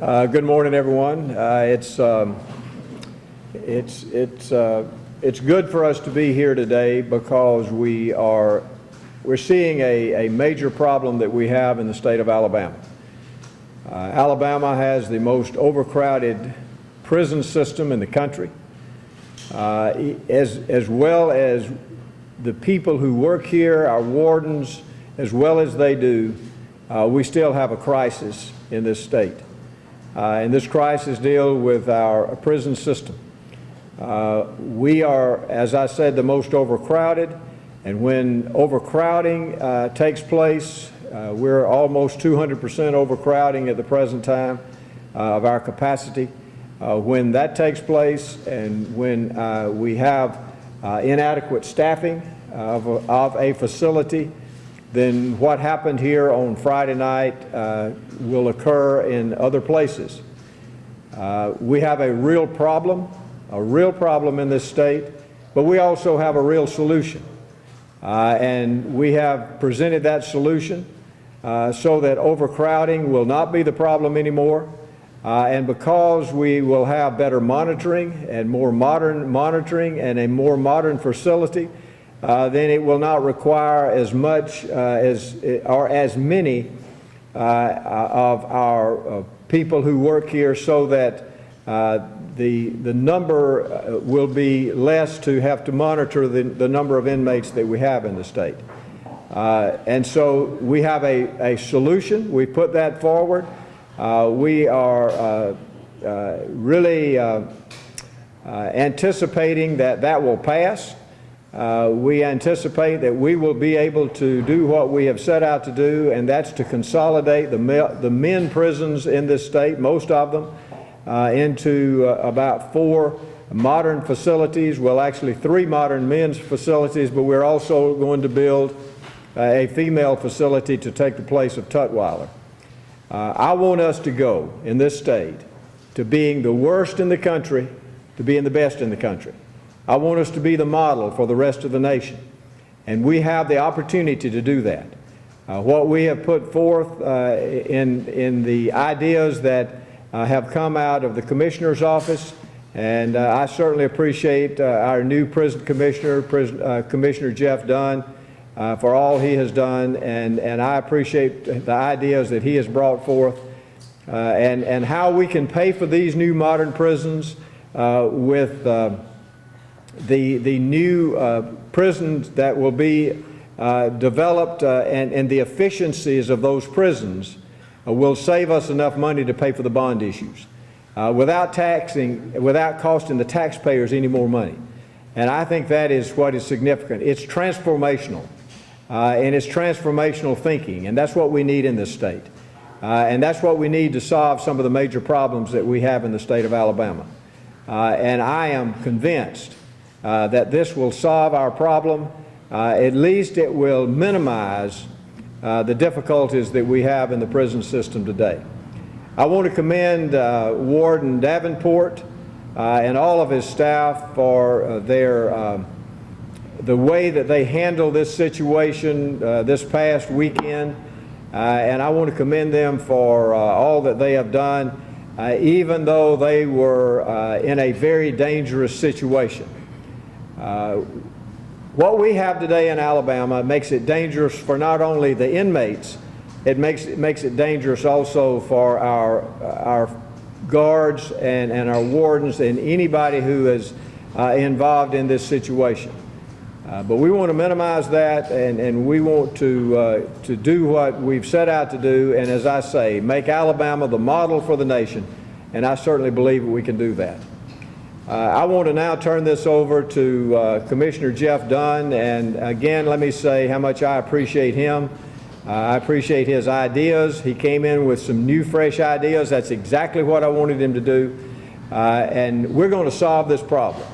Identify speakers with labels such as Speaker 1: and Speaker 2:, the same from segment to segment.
Speaker 1: Good morning, everyone. It's good for us to be here today because we're seeing a major problem that we have in the state of Alabama. Alabama has the most overcrowded prison system in the country, as well as the people who work here, our wardens, as well as they do. We still have a crisis in this state. And this crisis deals with our prison system. We are, as I said, the most overcrowded, and when overcrowding takes place, we're almost 200% overcrowding at the present time of our capacity. When that takes place and when we have inadequate staffing of a facility, then what happened here on Friday night will occur in other places. We have a real problem in this state, but we also have a real solution. And we have presented that solution so that overcrowding will not be the problem anymore. And because we will have better monitoring and more modern monitoring and a more modern facility, then it will not require as much or as many of our people who work here, so that the number will be less to have to monitor the number of inmates that we have in the state. And so we have a solution. We put that forward. We are really anticipating that will pass. We anticipate that we will be able to do what we have set out to do, and that's to consolidate the men prisons in this state, most of them, into about 4 modern facilities. Well, actually 3 modern men's facilities, but we're also going to build a female facility to take the place of Tutwiler. I want us to go in this state to being the worst in the country to being the best in the country. I want us to be the model for the rest of the nation, and we have the opportunity to do that. What we have put forth in the ideas that have come out of the Commissioner's office, and I certainly appreciate our new prison commissioner, Commissioner Jeff Dunn, for all he has done, and I appreciate the ideas that he has brought forth, and how we can pay for these new modern prisons with the new prisons that will be developed, and the efficiencies of those prisons will save us enough money to pay for the bond issues without costing the taxpayers any more money. And I think that is what is significant. It's transformational, and it's transformational thinking, and that's what we need in this state. And that's what we need to solve some of the major problems that we have in the state of Alabama. And I am convinced that this will solve our problem. At least it will minimize the difficulties that we have in the prison system today. I want to commend Warden Davenport and all of his staff for the way that they handled this situation this past weekend, and I want to commend them for all that they have done, even though they were in a very dangerous situation. What we have today in Alabama makes it dangerous for not only the inmates, it makes it dangerous also for our guards and our wardens and anybody who is involved in this situation. But we want to minimize that, and we want to do what we've set out to do, and as I say, make Alabama the model for the nation, and I certainly believe that we can do that. I want to now turn this over to Commissioner Jeff Dunn, and again, let me say how much I appreciate him. I appreciate his ideas. He came in with some new, fresh ideas. That's exactly what I wanted him to do, and we're going to solve this problem,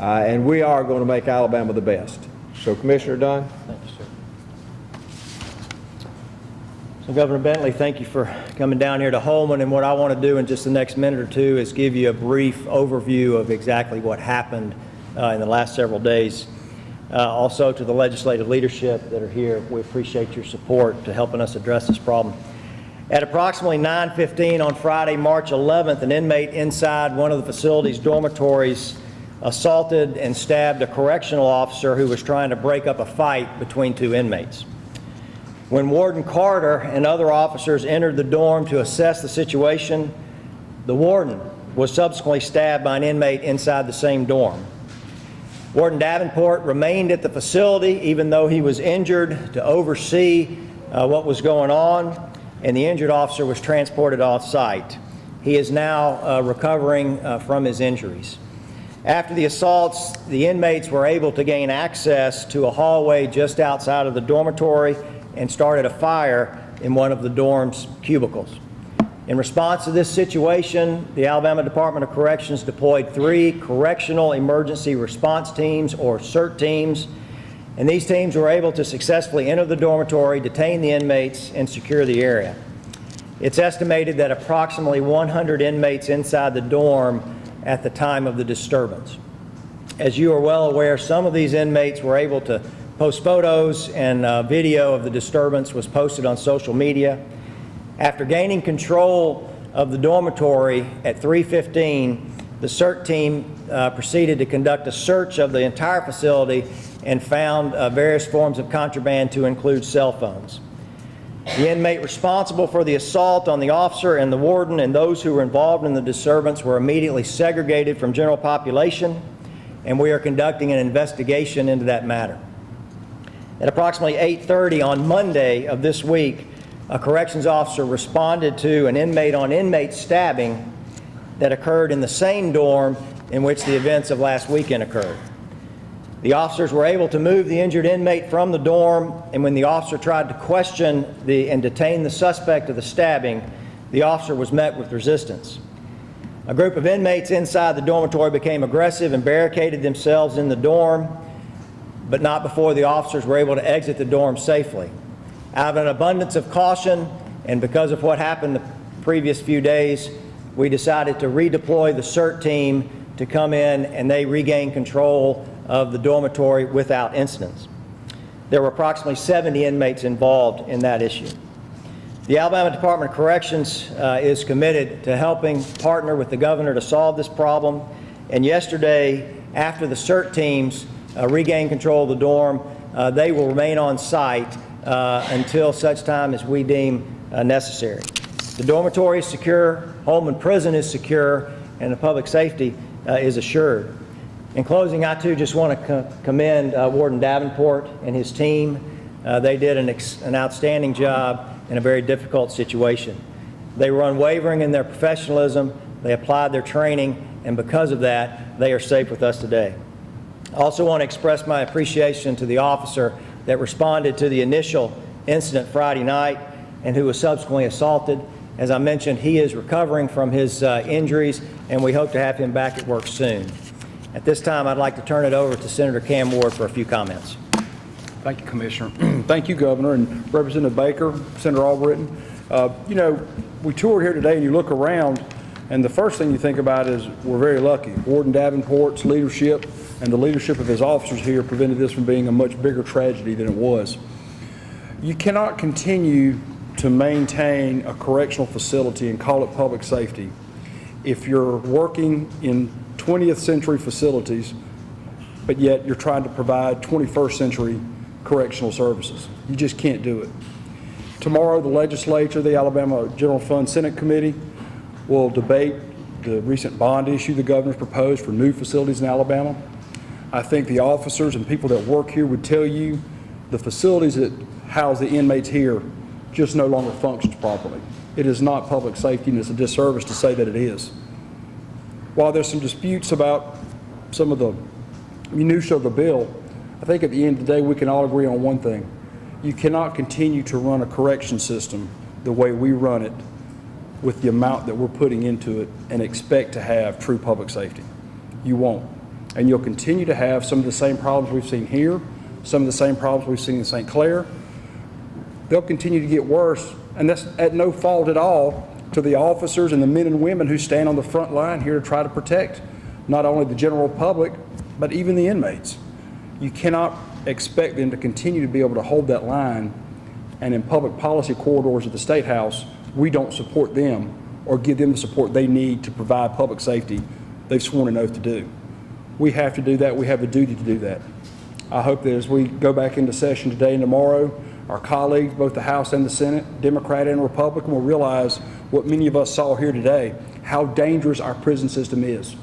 Speaker 1: and we are going to make Alabama the best. So, Commissioner Dunn.
Speaker 2: Thank you, sir. So, Governor Bentley, thank you for coming down here to Holman, and what I want to do in just the next minute or two is give you a brief overview of exactly what happened in the last several days. Also to the legislative leadership that are here, we appreciate your support to helping us address this problem. At approximately 9:15 on Friday, March 11th, an inmate inside one of the facility's dormitories assaulted and stabbed a correctional officer who was trying to break up a fight between two inmates. When Warden Carter and other officers entered the dorm to assess the situation, the warden was subsequently stabbed by an inmate inside the same dorm. Warden Davenport remained at the facility even though he was injured to oversee what was going on, and the injured officer was transported off-site. He is now recovering from his injuries. After the assaults, the inmates were able to gain access to a hallway just outside of the dormitory and started a fire in one of the dorm's cubicles. In response to this situation, the Alabama Department of Corrections deployed 3 Correctional Emergency Response Teams, or CERT teams, and these teams were able to successfully enter the dormitory, detain the inmates, and secure the area. It's estimated that approximately 100 inmates inside the dorm at the time of the disturbance. As you are well aware, some of these inmates were able to post photos, and video of the disturbance was posted on social media. After gaining control of the dormitory at 3:15, the CERT team proceeded to conduct a search of the entire facility and found various forms of contraband, to include cell phones. The inmate responsible for the assault on the officer and the warden and those who were involved in the disturbance were immediately segregated from general population, and we are conducting an investigation into that matter. At approximately 8:30 on Monday of this week, a corrections officer responded to an inmate-on-inmate stabbing that occurred in the same dorm in which the events of last weekend occurred. The officers were able to move the injured inmate from the dorm, and when the officer tried to question and detain the suspect of the stabbing, the officer was met with resistance. A group of inmates inside the dormitory became aggressive and barricaded themselves in the dorm, but not before the officers were able to exit the dorm safely. Out of an abundance of caution, and because of what happened the previous few days, we decided to redeploy the CERT team to come in, and they regained control of the dormitory without incidents. There were approximately 70 inmates involved in that issue. The Alabama Department of Corrections is committed to helping partner with the governor to solve this problem, and yesterday, after the CERT teams regain control of the dorm, they will remain on site until such time as we deem necessary. The dormitory is secure, Holman Prison is secure, and the public safety is assured. In closing, I too just want to commend Warden Davenport and his team. They did an outstanding job in a very difficult situation. They were unwavering in their professionalism, they applied their training, and because of that, they are safe with us today. I also want to express my appreciation to the officer that responded to the initial incident Friday night and who was subsequently assaulted. As I mentioned, he is recovering from his injuries, and we hope to have him back at work soon. At this time, I'd like to turn it over to Senator Cam Ward for a few comments.
Speaker 3: Thank you, Commissioner. Thank you, Governor, and Representative Baker, Senator Albritton. You know, we toured here today, and you look around, and the first thing you think about is we're very lucky. Warden Davenport's leadership and the leadership of his officers here prevented this from being a much bigger tragedy than it was. You cannot continue to maintain a correctional facility and call it public safety if you're working in 20th century facilities, but yet you're trying to provide 21st century correctional services. You just can't do it. Tomorrow, the legislature, the Alabama General Fund Senate Committee, will debate the recent bond issue the governor's proposed for new facilities in Alabama. I think the officers and people that work here would tell you the facilities that house the inmates here just no longer functions properly. It is not public safety, and it's a disservice to say that it is. While there's some disputes about some of the minutiae of the bill, I think at the end of the day we can all agree on one thing. You cannot continue to run a correction system the way we run it with the amount that we're putting into it and expect to have true public safety. You won't. And you'll continue to have some of the same problems we've seen here, some of the same problems we've seen in St. Clair. They'll continue to get worse, and that's at no fault at all to the officers and the men and women who stand on the front line here to try to protect not only the general public, but even the inmates. You cannot expect them to continue to be able to hold that line and in public policy corridors of the State House we don't support them or give them the support they need to provide public safety they've sworn an oath to do. We have to do that. We have a duty to do that. I hope that as we go back into session today and tomorrow, our colleagues, both the House and the Senate, Democrat and Republican, will realize what many of us saw here today, how dangerous our prison system is,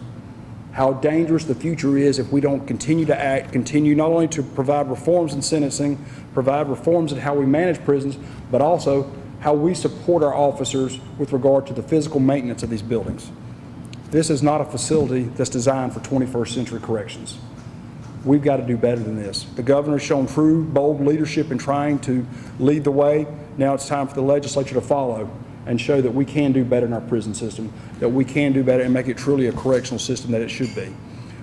Speaker 3: how dangerous the future is if we don't continue to act, continue not only to provide reforms in sentencing, provide reforms in how we manage prisons, but also how we support our officers with regard to the physical maintenance of these buildings. This is not a facility that's designed for 21st century corrections. We've got to do better than this. The governor has shown true, bold leadership in trying to lead the way. Now it's time for the legislature to follow and show that we can do better in our prison system, that we can do better and make it truly a correctional system that it should be.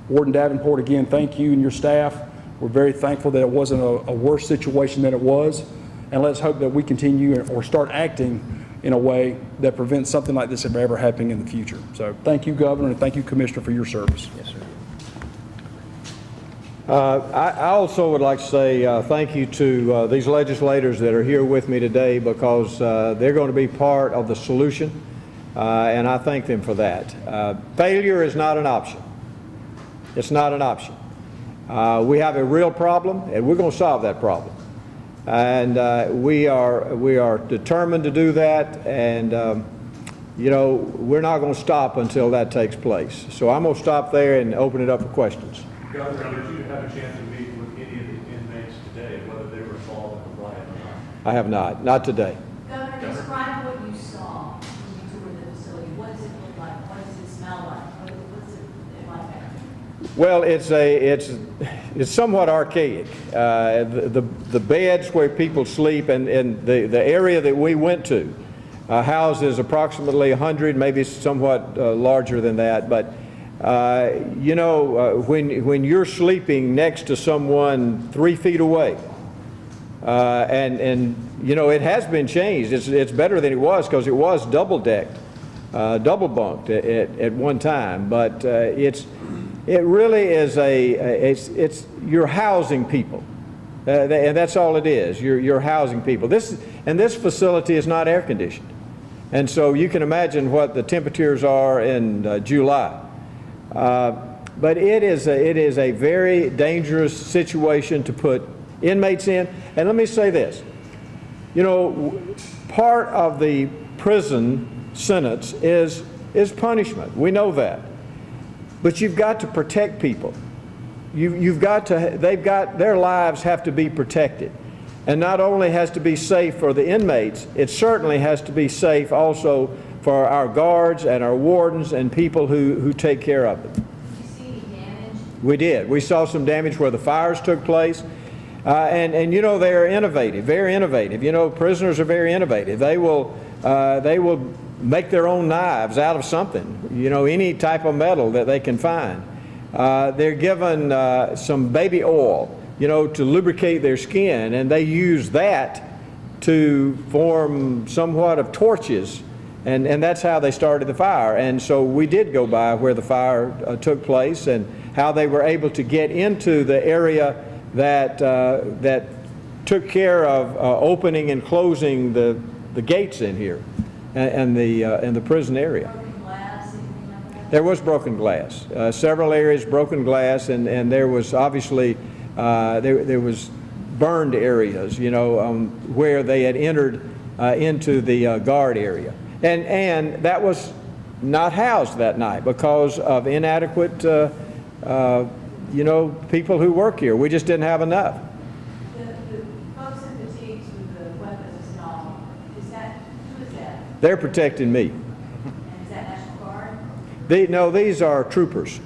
Speaker 3: Warden Davenport, again, thank you and your staff. We're very thankful that it wasn't a worse situation than it was. And let's hope that we continue or start acting in a way that prevents something like this from ever happening in the future. So thank you, Governor, and thank you, Commissioner, for your service.
Speaker 2: Yes, sir.
Speaker 1: I also would like to say thank you to these legislators that are here with me today, because they're going to be part of the solution, and I thank them for that. Failure is not an option. It's not an option. We have a real problem, and we're going to solve that problem. And we are determined to do that, and you know, we're not going to stop until that takes place. So I'm going to stop there and open it up for questions.
Speaker 4: Governor, did you have a chance to meet with any of the inmates today, whether they were involved in the riot or not?
Speaker 1: I have not today.
Speaker 5: Governor, describe what you saw when you toured the facility. What does it look like? What does it smell like? What's it like there?
Speaker 1: Well, it's somewhat archaic. The beds where people sleep and the area that we went to houses approximately 100, maybe somewhat larger than that. But you know, when you're sleeping next to someone 3 feet away, and you know, it has been changed. It's better than it was, because it was double decked, double bunked at one time. But it really is it's you're housing people, and that's all it is. You're housing people. This facility is not air conditioned, and so you can imagine what the temperatures are in July. But it is a very dangerous situation to put inmates in. And let me say this, you know, part of the prison sentence is punishment. We know that. But you've got to protect people. Their lives have to be protected. And not only has to be safe for the inmates, it certainly has to be safe also for our guards and our wardens and people who take care of them.
Speaker 5: Did you see any damage?
Speaker 1: We did. We saw some damage where the fires took place. And you know, they're innovative, very innovative. You know, prisoners are very innovative. They will make their own knives out of something, you know, any type of metal that they can find. They're given some baby oil, you know, to lubricate their skin, and they use that to form somewhat of torches. And that's how they started the fire. And so we did go by where the fire took place, and how they were able to get into the area that took care of opening and closing the gates in here and the prison area.
Speaker 5: Broken glass, anything like that?
Speaker 1: There was broken glass, several areas broken glass, and there was obviously there was burned areas, you know, where they had entered into the guard area. And that was not housed that night because of inadequate, you know, people who work here. We just didn't have enough.
Speaker 5: The folks in fatigues with the weapons and all, who is that?
Speaker 1: They're protecting me.
Speaker 5: And is that National Guard?
Speaker 1: No, these are troopers.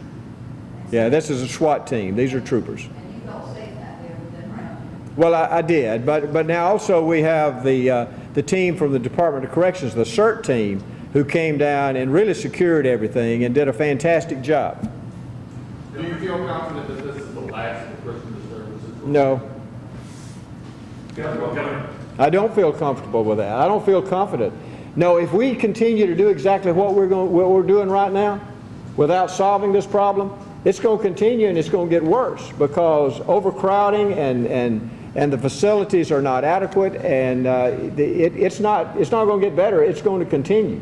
Speaker 1: Yeah, this is a SWAT team. These are troopers.
Speaker 5: And you don't say that there with them around.
Speaker 1: Well, I did, but now also we have the team from the Department of Corrections, the CERT team, who came down and really secured everything and did a fantastic job.
Speaker 4: Do you feel confident that this is the last of the Christmas services?
Speaker 1: No,
Speaker 4: Governor,
Speaker 1: I don't feel comfortable with that. I don't feel confident. No, if we continue to do exactly what we're doing right now, without solving this problem, it's going to continue and it's going to get worse, because overcrowding and the facilities are not adequate, and it's not going to get better. It's going to continue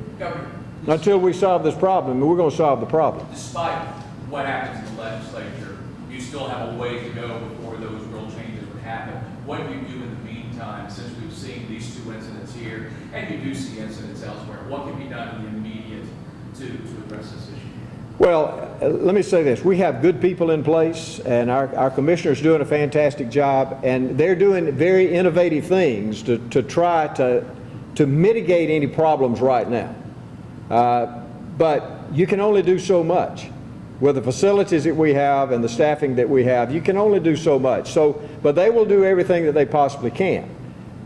Speaker 1: until we solve this problem, and we're going to solve the problem.
Speaker 6: Despite what happens in the legislature, you still have a way to go before those real changes would happen. What do you do in the meantime, since we've seen these 2 incidents here, and you do see incidents elsewhere? What can be done in the immediate to address this issue?
Speaker 1: Well, let me say this. We have good people in place, and our commissioner's doing a fantastic job, and they're doing very innovative things to try to mitigate any problems right now. But you can only do so much. With the facilities that we have and the staffing that we have, you can only do so much. But they will do everything that they possibly can.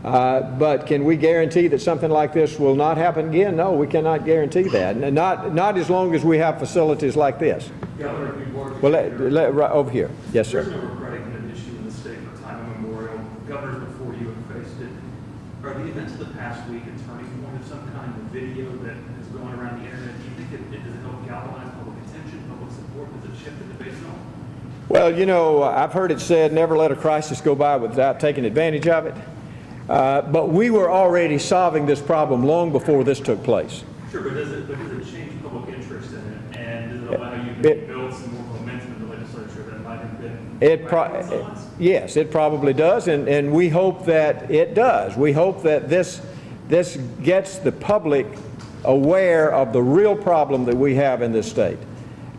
Speaker 1: But can we guarantee that something like this will not happen again? No, we cannot guarantee that. And not as long as we have facilities like this.
Speaker 4: Governor, you've worked
Speaker 1: Well, right over here. Yes, sir.
Speaker 4: prisoner predicament issue in the state for time immemorial. Governors before you have faced it. Are the events of the past week a turning point of some kind of video that is going around the internet? Do you think it does help galvanize public attention, public support? Does it shift the debate at all?
Speaker 1: Well, you know, I've heard it said, never let a crisis go by without taking advantage of it. But we were already solving this problem long before this took place.
Speaker 4: Sure, but does it change public interest in it? And does it allow you to build some more momentum in the legislature that might have been
Speaker 1: Yes, it probably does, and we hope that it does. We hope that this gets the public aware of the real problem that we have in this state.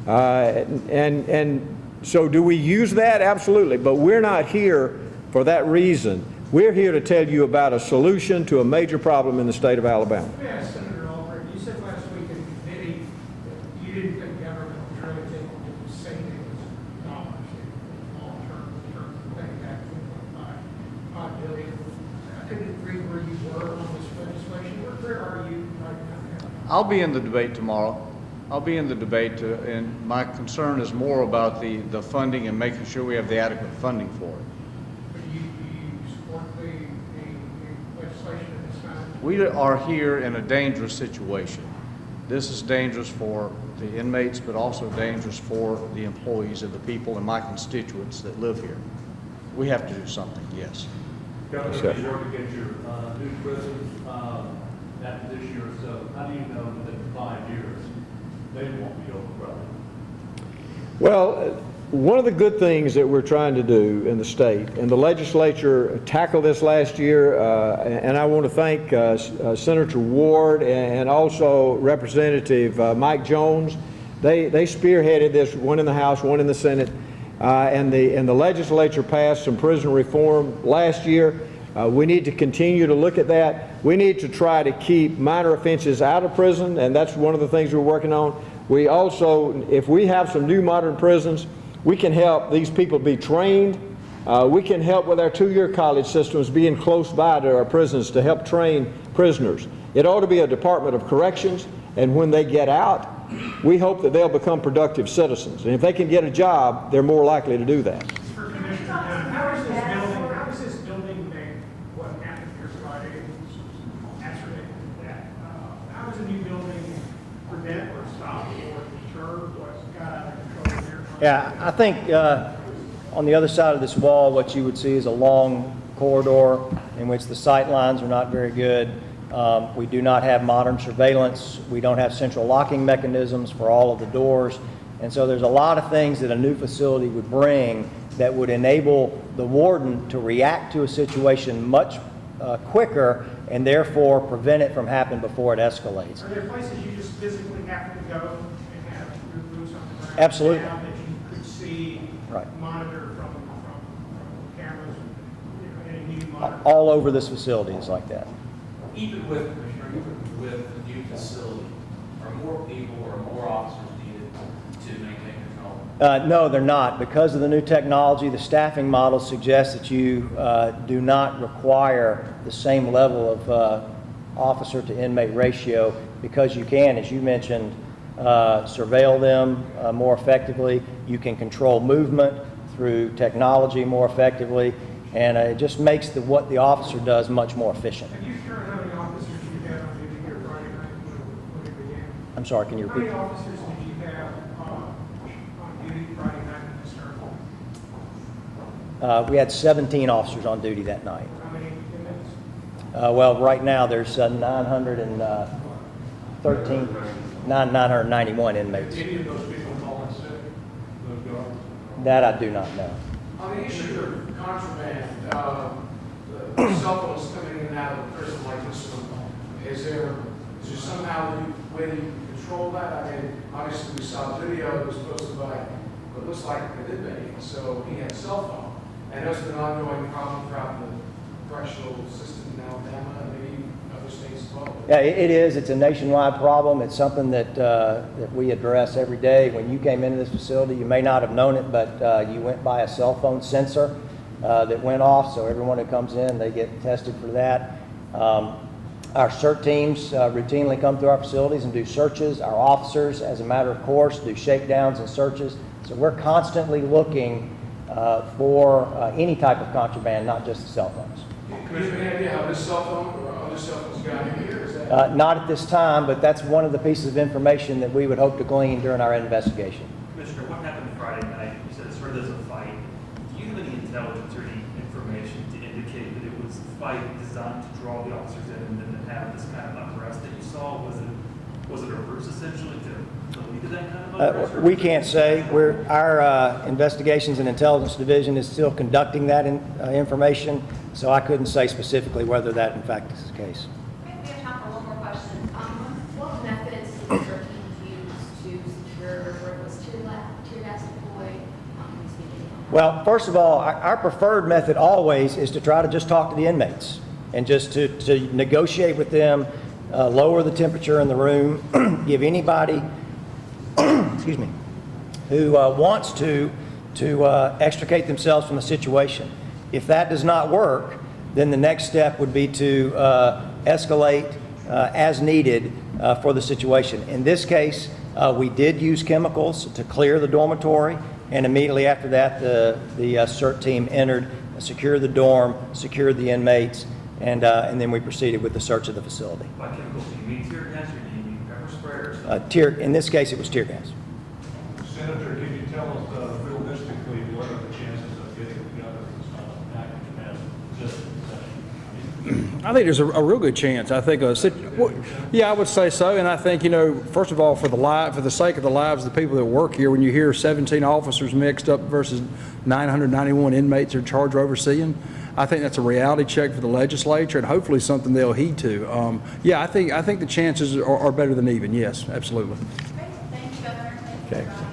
Speaker 1: And so do we use that? Absolutely, but we're not here for that reason. We're here to tell you about a solution to a major problem in the state of Alabama.
Speaker 7: Let me ask Senator Albrecht, you said last week in committee that you didn't think government was really able to save dollars in long-term terms of paying back $2.5 billion. I couldn't agree where you were on this legislation. Where are you right now?
Speaker 8: I'll be in the debate tomorrow. I'll be in the debate, and my concern is more about the funding and making sure we have the adequate funding for it.
Speaker 7: But do you support the legislation at this time?
Speaker 8: We are here in a dangerous situation. This is dangerous for the inmates, but also dangerous for the employees and the people and my constituents that live here. We have to do something, yes.
Speaker 4: Governor, as you work against your new prisons after this year or so, how do you know that in 5 years they won't be overcrowded?
Speaker 1: Well, one of the good things that we're trying to do in the state, and the legislature tackled this last year, and I want to thank Senator Ward and also Representative Mike Jones. They spearheaded this, one in the House, one in the Senate, and the legislature passed some prison reform last year. We need to continue to look at that. We need to try to keep minor offenses out of prison, and that's one of the things we're working on. We also, if we have some new modern prisons, we can help these people be trained. We can help with our 2-year college systems being close by to our prisons to help train prisoners. It ought to be a Department of Corrections, and when they get out, we hope that they'll become productive citizens. And if they can get a job, they're more likely to do that.
Speaker 7: For Commissioner Dunn, how is this building made what happened here Friday? Answer that. How is a new building prevent or stop or deter what's got out of control there?
Speaker 2: Yeah, I think on the other side of this wall, what you would see is a long corridor in which the sight lines are not very good. We do not have modern surveillance. We don't have central locking mechanisms for all of the doors. And so there's a lot of things that a new facility would bring that would enable the warden to react to a situation much quicker and therefore prevent it from happening before it escalates.
Speaker 7: Are there places you just physically have to go and have boots on the ground?
Speaker 2: Absolutely.
Speaker 7: That you could see,
Speaker 2: Right.
Speaker 7: monitor from cameras, any new monitor?
Speaker 2: All over this facility is like that.
Speaker 6: Even with, Commissioner, even with the new facility, are more people or more officers needed to maintain control?
Speaker 2: No, they're not. Because of the new technology, the staffing model suggests that you do not require the same level of officer to inmate ratio because you can, as you mentioned, surveil them more effectively. You can control movement through technology more effectively, and it just makes what the officer does much more efficient.
Speaker 7: Have you shared how many officers you had on duty here Friday night when it began?
Speaker 2: I'm sorry, can you
Speaker 7: How
Speaker 2: repeat?
Speaker 7: many officers did you have on duty Friday night when it
Speaker 2: We had 17 officers on duty that night.
Speaker 7: How many inmates?
Speaker 2: Well, right now, there's 991 inmates.
Speaker 7: Any of those people call in sick, those guards?
Speaker 2: That I do not know.
Speaker 9: On the issue of contraband, the cell phones coming in and out of prison like this one, is there somehow a way that you can control that? I mean, obviously we saw video that was posted by what looks like an inmate, so he had a cell phone. And there's been an ongoing problem throughout the correctional system in Alabama and maybe other states as well.
Speaker 2: Yeah, it is. It's a nationwide problem. It's something that we address every day. When you came into this facility, you may not have known it, but you went by a cell phone sensor that went off. So everyone who comes in, they get tested for that. Our CERT teams routinely come through our facilities and do searches. Our officers, as a matter of course, do shakedowns and searches. So we're constantly looking for any type of contraband, not just the cell phones.
Speaker 9: Do you have any idea how this cell phone or other cell phones got in here? Is that
Speaker 2: Not at this time, but that's one of the pieces of information that we would hope to glean during our investigation.
Speaker 4: Commissioner, what happened Friday night? You said it started as a fight. Do you have any intelligence or any information to indicate that it was a fight designed to draw the officers in and then to have this kind of unrest that you saw? Was it a ruse essentially to lead to that kind of unrest?
Speaker 2: We can't say. Our Investigations and Intelligence Division is still conducting that information, so I couldn't say specifically whether that in fact is the case.
Speaker 10: We have time for one more question. What methods did your team use to secure, where it was tear gas deployed? Can you speak to that?
Speaker 2: Well, first of all, our preferred method always is to try to just talk to the inmates and just to negotiate with them, lower the temperature in the room, give anybody excuse me, who wants to extricate themselves from the situation. If that does not work, then the next step would be to escalate as needed for the situation. In this case, we did use chemicals to clear the dormitory, and immediately after that, the CERT team entered, secured the dorm, secured the inmates, and then we proceeded with the search of the facility.
Speaker 4: By chemicals, do you mean tear gas or do you mean pepper spray or something?
Speaker 2: In this case, it was tear gas.
Speaker 11: Senator, can you tell us realistically what are the chances of getting together this package as just
Speaker 3: I think there's a real good chance. I think, yeah, I would say so. And I think, first of all, for the sake of the lives of the people that work here, when you hear 17 officers mixed up versus 991 inmates are charged or overseeing, I think that's a reality check for the legislature and hopefully something they'll heed to. Yeah, I think the chances are better than even. Yes, absolutely.
Speaker 10: Great. Thank you, Governor. Thank you,
Speaker 2: Okay.